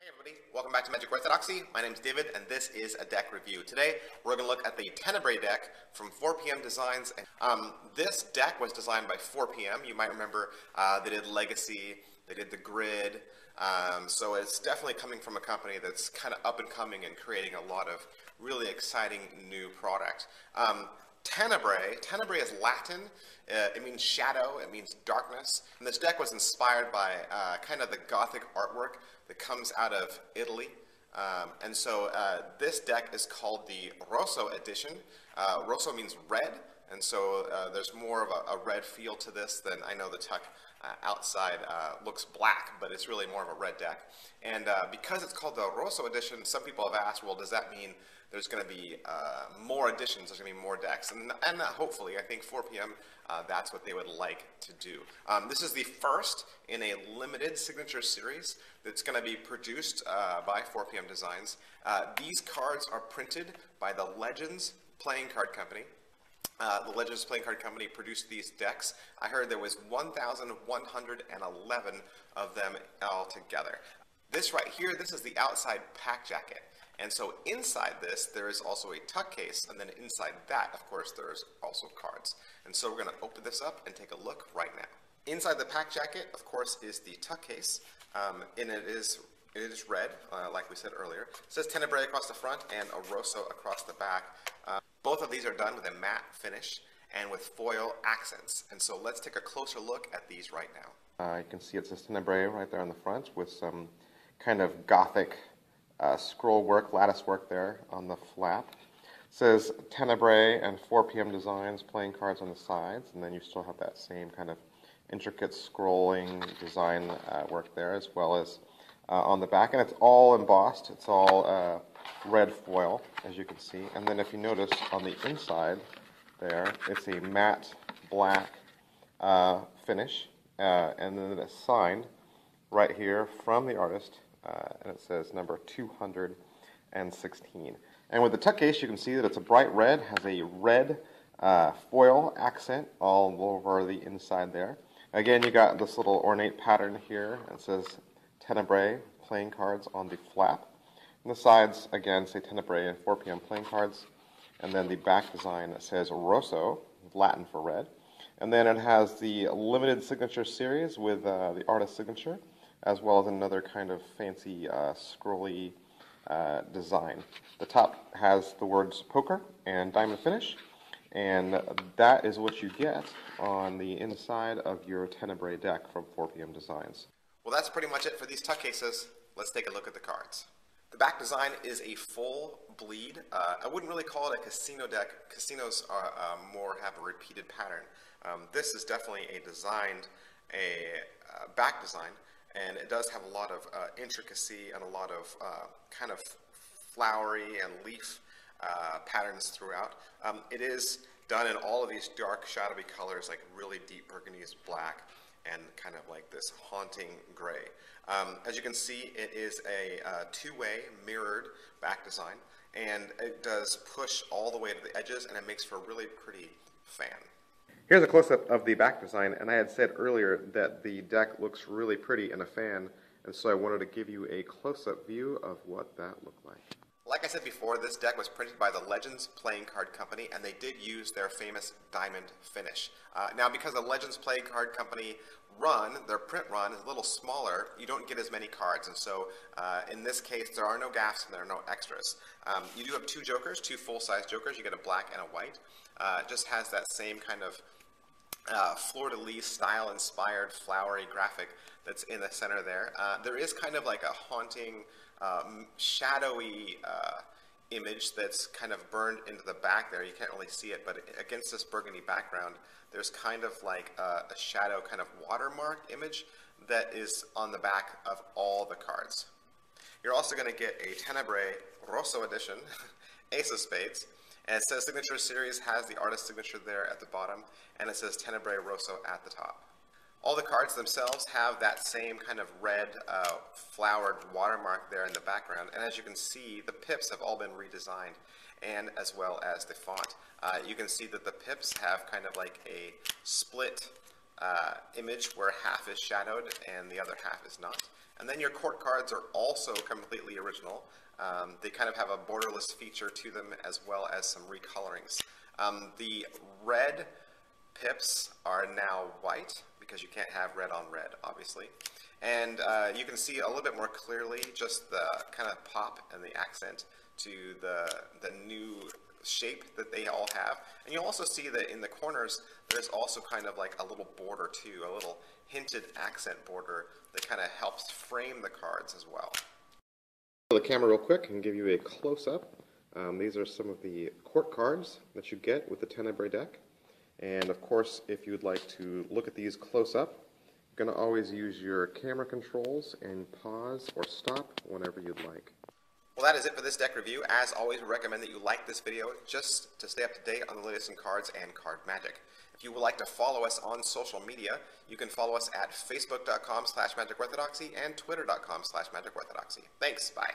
Hey everybody, welcome back to Magic Orthodoxy. My name is David and this is a deck review. Today we're going to look at the Tenebre deck from 4PM Designs. This deck was designed by 4PM. You might remember they did Legacy, they did the Grid, so it's definitely coming from a company that's kind of up and coming and creating a lot of really exciting new product. Tenebre is Latin. It means shadow, it means darkness. And this deck was inspired by kind of the Gothic artwork that comes out of Italy. So this deck is called the Rosso edition. Rosso means red, and so there's more of a red feel to this than I know the tuck outside looks black, but it's really more of a red deck. And because it's called the Rosso edition, some people have asked, well, does that mean there's going to be more editions, there's going to be more decks? And hopefully, I think 4PM, that's what they would like to do. This is the first in a limited signature series that's going to be produced by 4PM Designs. These cards are printed by the Legends Playing Card Company. The Legends Playing Card Company produced these decks. I heard there was 1,111 of them altogether. This right here, this is the outside pack jacket. And so inside this, there is also a tuck case, and then inside that, of course, there's also cards. And so we're going to open this up and take a look right now. Inside the pack jacket, of course, is the tuck case, and it is red, like we said earlier. It says Tenebre across the front and a Rosso across the back. Both of these are done with a matte finish and with foil accents. And so let's take a closer look at these right now. You can see it says Tenebre right there on the front with some kind of Gothic scroll work, lattice work there on the flap. It says Tenebre and 4PM Designs playing cards on the sides, and then you still have that same kind of intricate scrolling design work there, as well as on the back. And it's all embossed. It's all red foil, as you can see. And then if you notice on the inside there, it's a matte black finish, and then it's signed right here from the artist. And it says number 216. And with the tuck case, you can see that it's a bright red, has a red foil accent all over the inside there. Again, you got this little ornate pattern here. It says Tenebre playing cards on the flap. And the sides, again, say Tenebre and 4PM playing cards. And then the back design that says Rosso, Latin for red. And then it has the limited signature series with the artist's signature, as well as another kind of fancy scrolly design. The top has the words poker and diamond finish, and that is what you get on the inside of your Tenebre deck from 4PM Designs. Well, that's pretty much it for these tuck cases. Let's take a look at the cards. The back design is a full bleed. I wouldn't really call it a casino deck. Casinos are more have a repeated pattern. This is definitely a back design. And it does have a lot of intricacy and a lot of kind of flowery and leaf patterns throughout. It is done in all of these dark, shadowy colors, like really deep burgundies, black, and kind of like this haunting gray. As you can see, it is a two-way mirrored back design, and it does push all the way to the edges, and it makes for a really pretty fan. Here's a close-up of the back design, and I had said earlier that the deck looks really pretty in a fan, and so I wanted to give you a close-up view of what that looked like. Like I said before, this deck was printed by the Legends Playing Card Company, and they did use their famous diamond finish. Now, because the Legends Playing Card Company their print run is a little smaller, you don't get as many cards, and so in this case, there are no gaffs and there are no extras. You do have two jokers, two full-size jokers. You get a black and a white. It just has that same kind of fleur-de-lis style-inspired flowery graphic that's in the center there. There is kind of like a haunting, shadowy image that's kind of burned into the back there. You can't really see it, but against this burgundy background, there's kind of like a shadow kind of watermark image that is on the back of all the cards. You're also going to get a Tenebre Rosso edition, Ace of Spades. And it says Signature Series has the artist signature there at the bottom, and it says Tenebre Rosso at the top. All the cards themselves have that same kind of red flowered watermark there in the background, and as you can see, the pips have all been redesigned, and as well as the font. You can see that the pips have kind of like a split image where half is shadowed and the other half is not. And then your court cards are also completely original. They kind of have a borderless feature to them as well as some recolorings. The red pips are now white because you can't have red on red, obviously. And you can see a little bit more clearly just the kind of pop and the accent to the new shape that they all have. And you'll also see that in the corners there's also kind of like a little border too, a little hinted accent border that kind of helps frame the cards as well. The camera real quick and give you a close-up. These are some of the court cards that you get with the Tenebre deck. And of course, if you would like to look at these close-up, you're going to always use your camera controls and pause or stop whenever you'd like. Well, that is it for this deck review. As always, we recommend that you like this video just to stay up to date on the latest in cards and card magic. If you would like to follow us on social media, you can follow us at facebook.com/magicworthodoxy and twitter.com/magicworthodoxy. Thanks, bye.